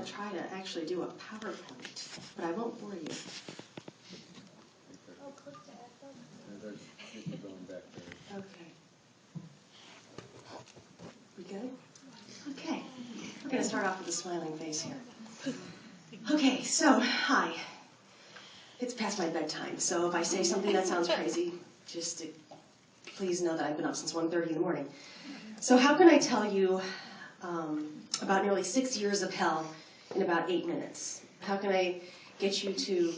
to try to actually do a PowerPoint, but I won't bore you. Oh, click the echo. Okay. We good? Okay. We're going to start off with a smiling face here. Okay, so, hi. It's past my bedtime, so if I say something that sounds crazy, just please know that I've been up since 1:30 in the morning. So how can I tell you about nearly 6 years of hell in about 8 minutes? How can I get you to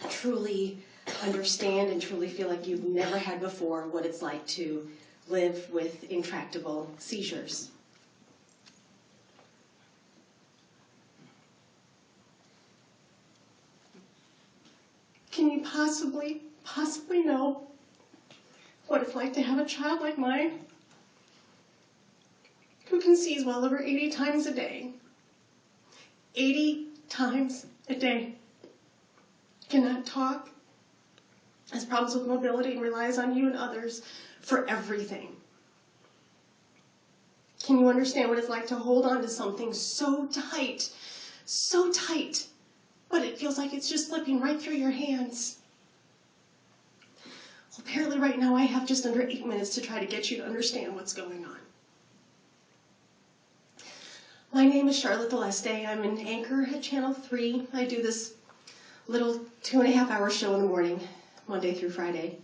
truly understand and truly feel like you've never had before what it's like to live with intractable seizures? Can you possibly know what it's like to have a child like mine who can seize well over 80 times a day? 80 times a day. Cannot talk, has problems with mobility, and relies on you and others for everything. Can you understand what it's like to hold on to something so tight, but it feels like it's just slipping right through your hands? Well, apparently right now I have just under 8 minutes to try to get you to understand what's going on. My name is Charlotte Deleste. I'm an anchor at Channel 3. I do this little 2.5-hour show in the morning, Monday through Friday.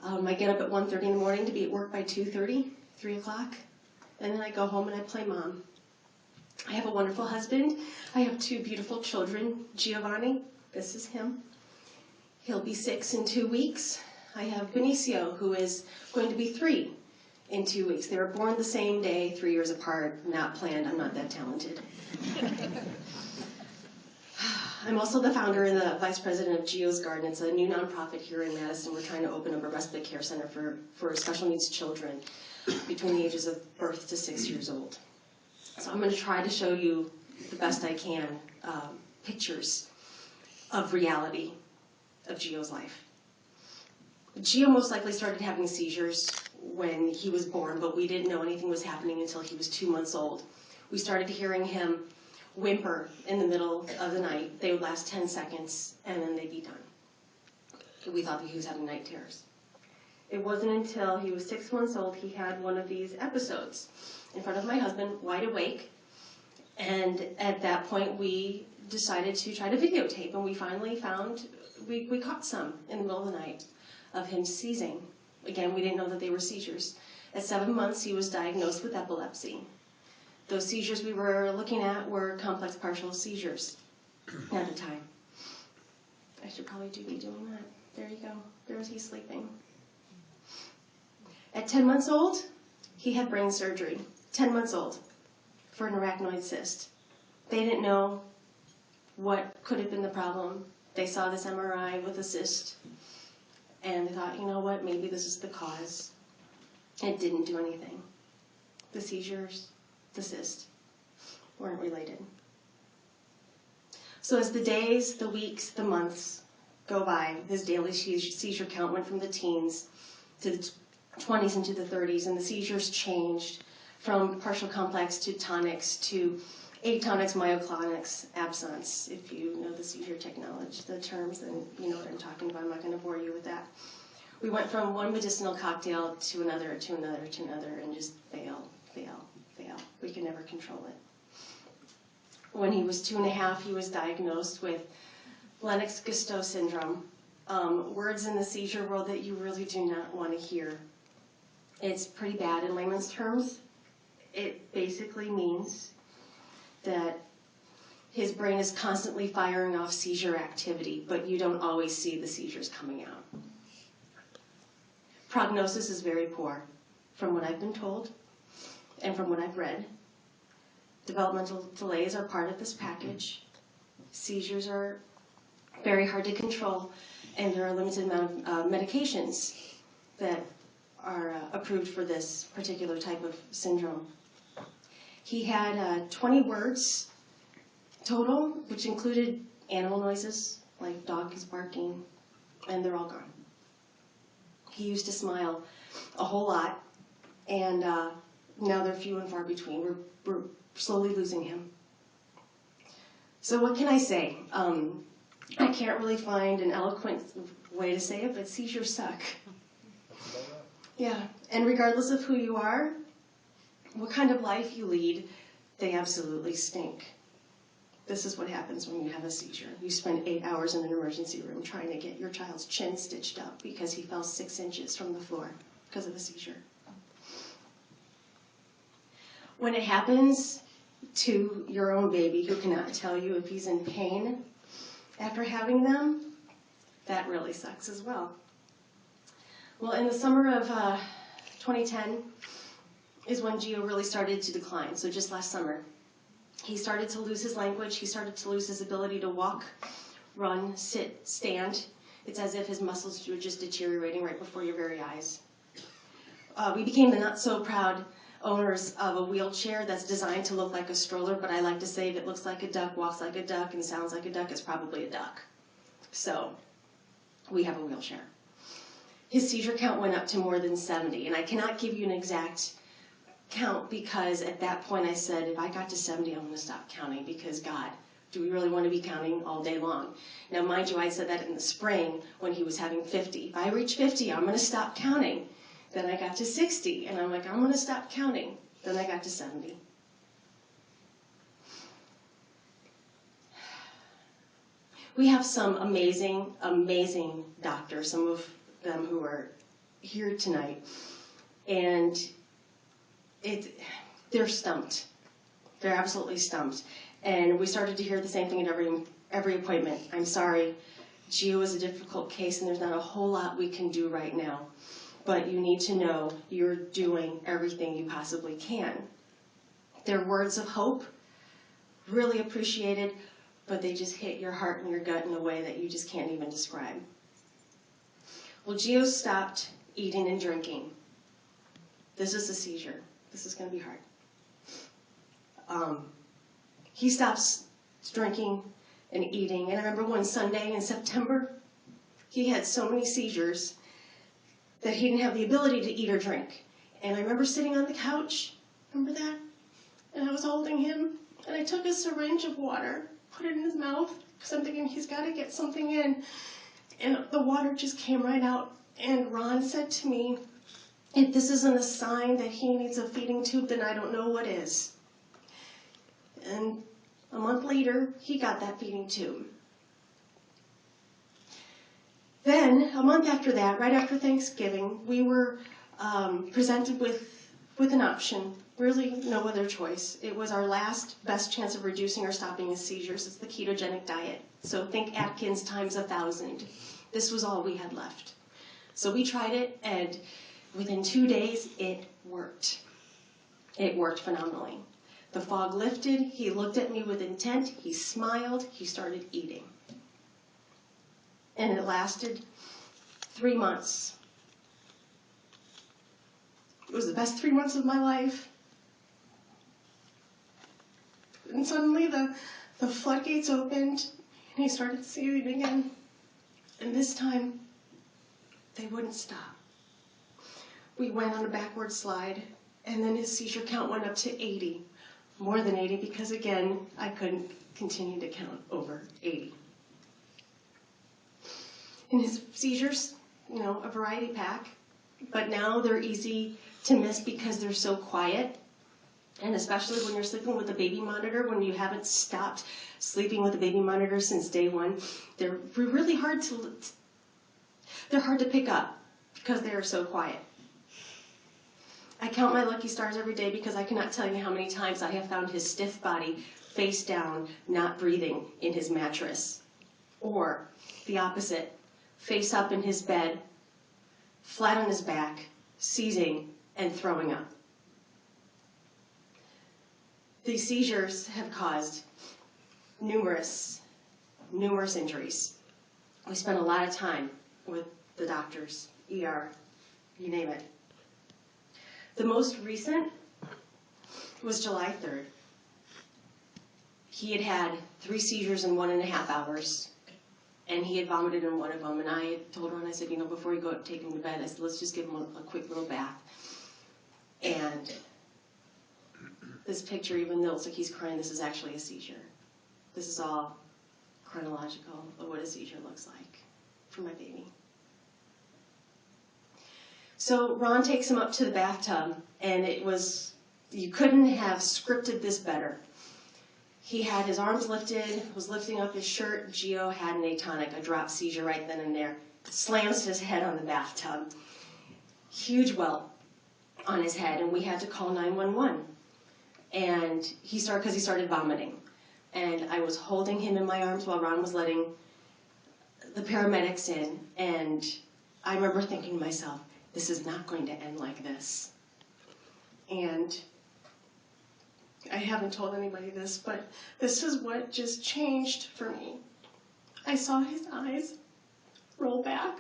I get up at 1:30 in the morning to be at work by 2:30, 3 o'clock, and then I go home and I play mom. I have a wonderful husband. I have 2 beautiful children. Giovanni, this is him. He'll be 6 in 2 weeks. I have Benicio, who is going to be 3 in 2 weeks. They were born the same day, 3 years apart, not planned. I'm not that talented. I'm also the founder and the vice president of Gio's Garden. It's a new nonprofit here in Madison. We're trying to open up a respite care center for special needs children between the ages of birth to 6 years old. So I'm going to try to show you the best I can pictures of reality of Gio's life. Gio most likely started having seizures when he was born, but we didn't know anything was happening until he was 2 months old. We started hearing him whimper in the middle of the night. They would last 10 seconds, and then they'd be done. We thought that he was having night terrors. It wasn't until he was 6 months old he had one of these episodes in front of my husband, wide awake, and at that point we decided to try to videotape, and we finally found, we caught some in the middle of the night of him seizing. Again, we didn't know that they were seizures. At 7 months, he was diagnosed with epilepsy. Those seizures we were looking at were complex partial seizures at the time. I should probably be doing that. There you go. There's he sleeping. At 10 months old, he had brain surgery. 10 months old for an arachnoid cyst. They didn't know what could have been the problem. They saw this MRI with a cyst, and they thought, you know what, maybe this is the cause. It didn't do anything. The seizures, the cyst, weren't related. So as the days, the weeks, the months go by, his daily seizure count went from the teens to the 20s into the 30s, and the seizures changed from partial complex to tonics to atonics, myoclonics, absence. If you know the seizure technology, the terms, then you know what I'm talking about. I'm not going to bore you with that. We went from one medicinal cocktail to another, to another, to another, and just fail. We could never control it. When he was 2.5, he was diagnosed with Lennox-Gastaut syndrome, words in the seizure world that you really do not want to hear. It's pretty bad in layman's terms. It basically means that his brain is constantly firing off seizure activity, but you don't always see the seizures coming out. Prognosis is very poor, from what I've been told and from what I've read. Developmental delays are part of this package. Seizures are very hard to control, and there are a limited amount of medications that are approved for this particular type of syndrome. He had 20 words total, which included animal noises, like dog is barking, and they're all gone. He used to smile a whole lot, and now they're few and far between. We're slowly losing him. So what can I say? I can't really find an eloquent way to say it, but seizures suck. Yeah, and regardless of who you are, what kind of life you lead, they absolutely stink. This is what happens when you have a seizure. You spend 8 hours in an emergency room trying to get your child's chin stitched up because he fell 6 inches from the floor because of a seizure. When it happens to your own baby who cannot tell you if he's in pain after having them, that really sucks as well. Well, in the summer of 2010 is when Gio really started to decline, so just last summer. He started to lose his language, he started to lose his ability to walk, run, sit, stand. It's as if his muscles were just deteriorating right before your very eyes. We became the not-so-proud owners of a wheelchair that's designed to look like a stroller, but I like to say if it looks like a duck, walks like a duck, and sounds like a duck, it's probably a duck. So, we have a wheelchair. His seizure count went up to more than 70, and I cannot give you an exact count because at that point I said, if I got to 70, I'm going to stop counting because, God, do we really want to be counting all day long? Now, mind you, I said that in the spring when he was having 50. If I reach 50, I'm going to stop counting. Then I got to 60, and I'm like, I'm going to stop counting. Then I got to 70. We have some amazing, amazing doctors, some of them who are here tonight, and they're stumped. They're absolutely stumped. And we started to hear the same thing at every appointment. I'm sorry, Gio is a difficult case and there's not a whole lot we can do right now. But you need to know you're doing everything you possibly can. Their words of hope, really appreciated, but they just hit your heart and your gut in a way that you just can't even describe. Well, Gio stopped eating and drinking. This is a seizure. This is going to be hard. He stops drinking and eating. And I remember one Sunday in September, he had so many seizures that he didn't have the ability to eat or drink. And I remember sitting on the couch, remember that? And I was holding him, and I took a syringe of water, put it in his mouth, because I'm thinking he's got to get something in. And the water just came right out. And Ron said to me, if this isn't a sign that he needs a feeding tube, then I don't know what is. And a month later, he got that feeding tube. Then, a month after that, right after Thanksgiving, we were presented with an option, really no other choice. It was our last best chance of reducing or stopping his seizures. It's the ketogenic diet. So think Atkins times 1,000. This was all we had left. So we tried it, and within 2 days, it worked. It worked phenomenally. The fog lifted, he looked at me with intent, he smiled, he started eating. And it lasted 3 months. It was the best 3 months of my life. And suddenly the floodgates opened, and he started seizing again. And this time, they wouldn't stop. We went on a backward slide, and then his seizure count went up to 80. More than 80, because again, I couldn't continue to count over 80. And his seizures, a variety pack, but now they're easy to miss because they're so quiet. And especially when you're sleeping with a baby monitor, when you haven't stopped sleeping with a baby monitor since day one, they're really hard to pick up because they are so quiet. I count my lucky stars every day because I cannot tell you how many times I have found his stiff body face down, not breathing in his mattress. Or the opposite, face up in his bed, flat on his back, seizing and throwing up. These seizures have caused numerous injuries. We spent a lot of time with the doctors, ER, you name it. The most recent was July 3rd. He had had 3 seizures in 1.5 hours, and he had vomited in one of them. And I told Ron, I said, before you go take him to bed, I said, let's just give him a quick little bath. And this picture, even though it's like he's crying, this is actually a seizure. This is all chronological of what a seizure looks like for my baby. So Ron takes him up to the bathtub, and you couldn't have scripted this better. He had his arms lifted, was lifting up his shirt. Gio had an atonic, a drop seizure right then and there. Slams his head on the bathtub. Huge welt on his head, and we had to call 911. And because he started vomiting. And I was holding him in my arms while Ron was letting the paramedics in. And I remember thinking to myself, this is not going to end like this. And I haven't told anybody this, but this is what just changed for me. I saw his eyes roll back,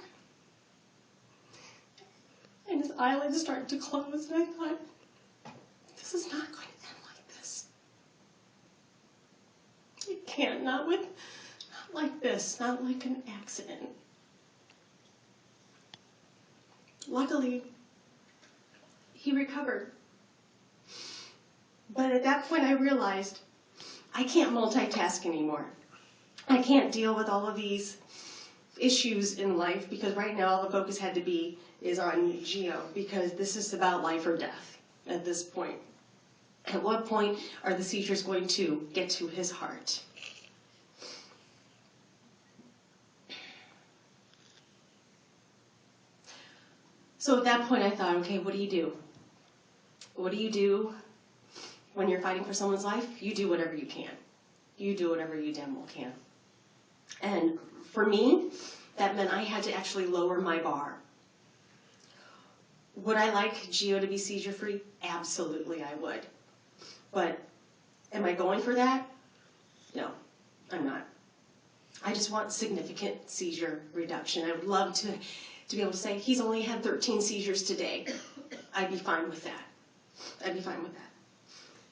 and his eyelids started to close, and I thought, this is not going to end like this. It can't, not like this, not like an accident. Luckily, he recovered. But at that point I realized I can't multitask anymore. I can't deal with all of these issues in life because right now all the focus had to be is on Gio because this is about life or death at this point. At what point are the seizures going to get to his heart? So at that point I thought, okay, what do you do? What do you do when you're fighting for someone's life? You do whatever you can. You do whatever you damn well can. And for me, that meant I had to actually lower my bar. Would I like Gio to be seizure-free? Absolutely I would. But am I going for that? No, I'm not. I just want significant seizure reduction. I would love to be able to say, he's only had 13 seizures today. I'd be fine with that. I'd be fine with that.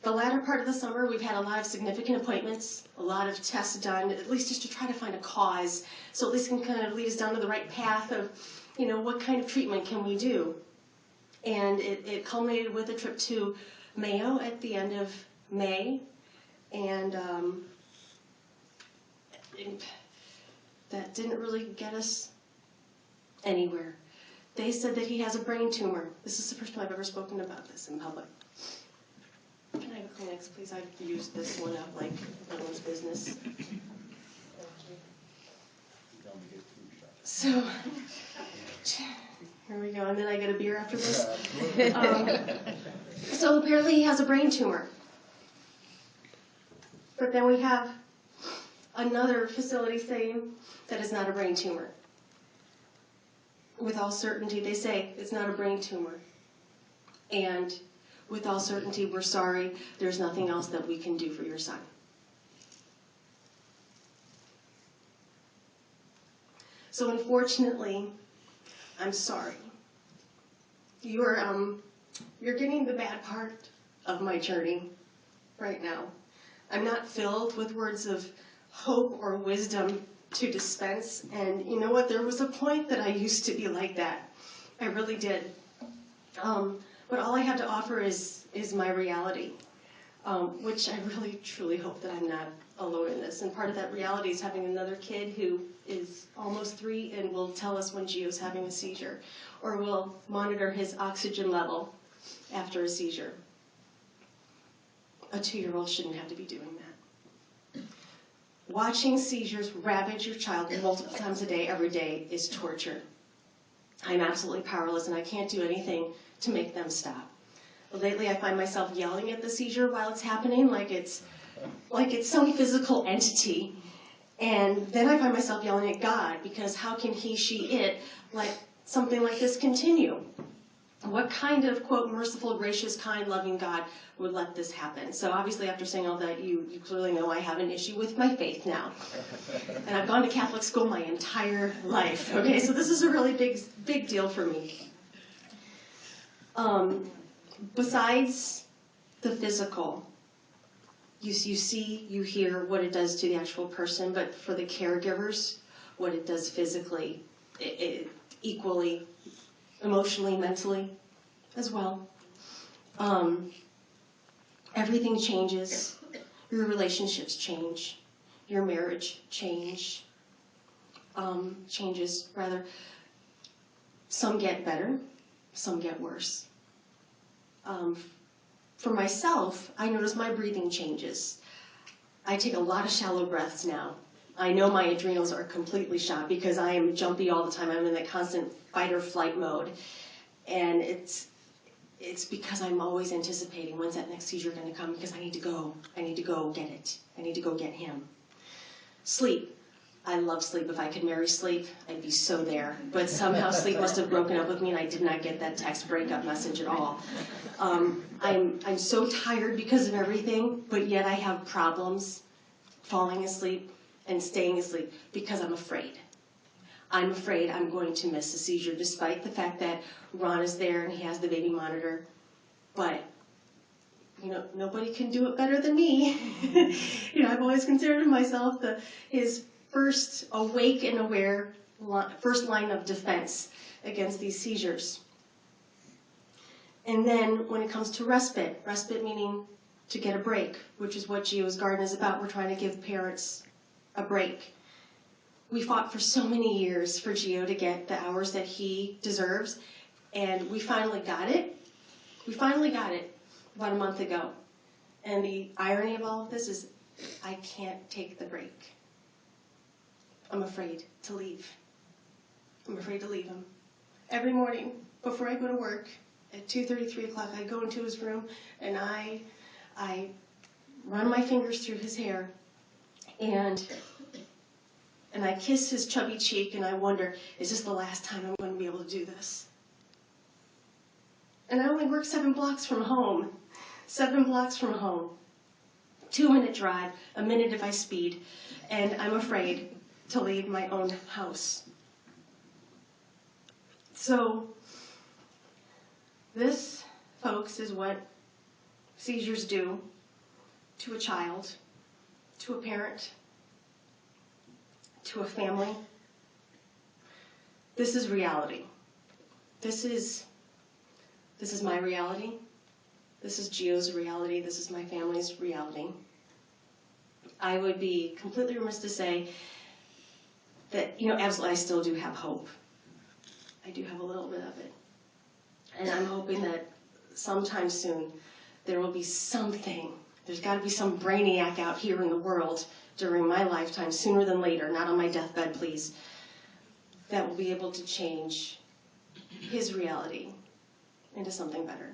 The latter part of the summer, we've had a lot of significant appointments, a lot of tests done, at least just to try to find a cause, so at least can kind of lead us down to the right path of, what kind of treatment can we do? And it culminated with a trip to Mayo at the end of May, and that didn't really get us anywhere. They said that he has a brain tumor. This is the first time I've ever spoken about this in public. Can I have a Kleenex, please? I've used this one up like no one's business. So, here we go, and then I get a beer after this. So apparently he has a brain tumor. But then we have another facility saying that it's not a brain tumor. With all certainty, they say it's not a brain tumor. And with all certainty, we're sorry, there's nothing else that we can do for your son. So unfortunately, I'm sorry. You're getting the bad part of my journey right now. I'm not filled with words of hope or wisdom to dispense, and you know what? There was a point that I used to be like that. I really did. But all I have to offer is my reality, which I really, truly hope that I'm not alone in this. And part of that reality is having another kid who is almost 3 and will tell us when Gio's having a seizure, or will monitor his oxygen level after a seizure. A 2-year-old shouldn't have to be doing that. Watching seizures ravage your child multiple times a day, every day, is torture. I'm absolutely powerless, and I can't do anything to make them stop. Lately, I find myself yelling at the seizure while it's happening, like it's some physical entity. And then I find myself yelling at God, because how can he, she, it, let something like this continue? What kind of, quote, merciful, gracious, kind, loving God would let this happen? So obviously, after saying all that, you clearly know I have an issue with my faith now. And I've gone to Catholic school my entire life. Okay, so this is a really big deal for me. Besides the physical, you see, you hear what it does to the actual person, but for the caregivers, what it does physically, it equally, emotionally, mentally, as well. Everything changes. Your relationships change. your marriage changes. Some get better, some get worse. For myself, I notice my breathing changes. I take a lot of shallow breaths now. I know my adrenals are completely shot because I am jumpy all the time. I'm in that constant fight or flight mode. And it's because I'm always anticipating when's that next seizure going to come, because I need to go. I need to go get it. I need to go get him. Sleep. I love sleep. If I could marry sleep, I'd be so there. But somehow sleep must have broken up with me, and I did not get that text breakup message at all. I'm so tired because of everything, but yet I have problems falling asleep and staying asleep because I'm afraid. I'm afraid I'm going to miss a seizure, despite the fact that Ron is there and he has the baby monitor. But nobody can do it better than me. I've always considered myself his first awake and aware first line of defense against these seizures. And then when it comes to respite meaning to get a break, which is what Gio's Garden is about. We're trying to give parents a break. We fought for so many years for Gio to get the hours that he deserves, and we finally got it. We finally got it about a month ago. And the irony of all of this is I can't take the break. I'm afraid to leave. I'm afraid to leave him. Every morning before I go to work at 2:30, 3 o'clock, I go into his room and I run my fingers through his hair and I kiss his chubby cheek and I wonder, is this the last time I'm going to be able to do this? And I only work 7 blocks from home. 7 blocks from home. 2-minute drive, a minute if I speed, and I'm afraid to leave my own house. So this, folks, is what seizures do to a child, to a parent, to a family. This is reality. This is my reality. This is Gio's reality. This is my family's reality. I would be completely remiss to say that, absolutely I still do have hope. I do have a little bit of it. And I'm hoping that sometime soon there will be something. There's got to be some brainiac out here in the world during my lifetime, sooner than later, not on my deathbed, please, that will be able to change his reality into something better.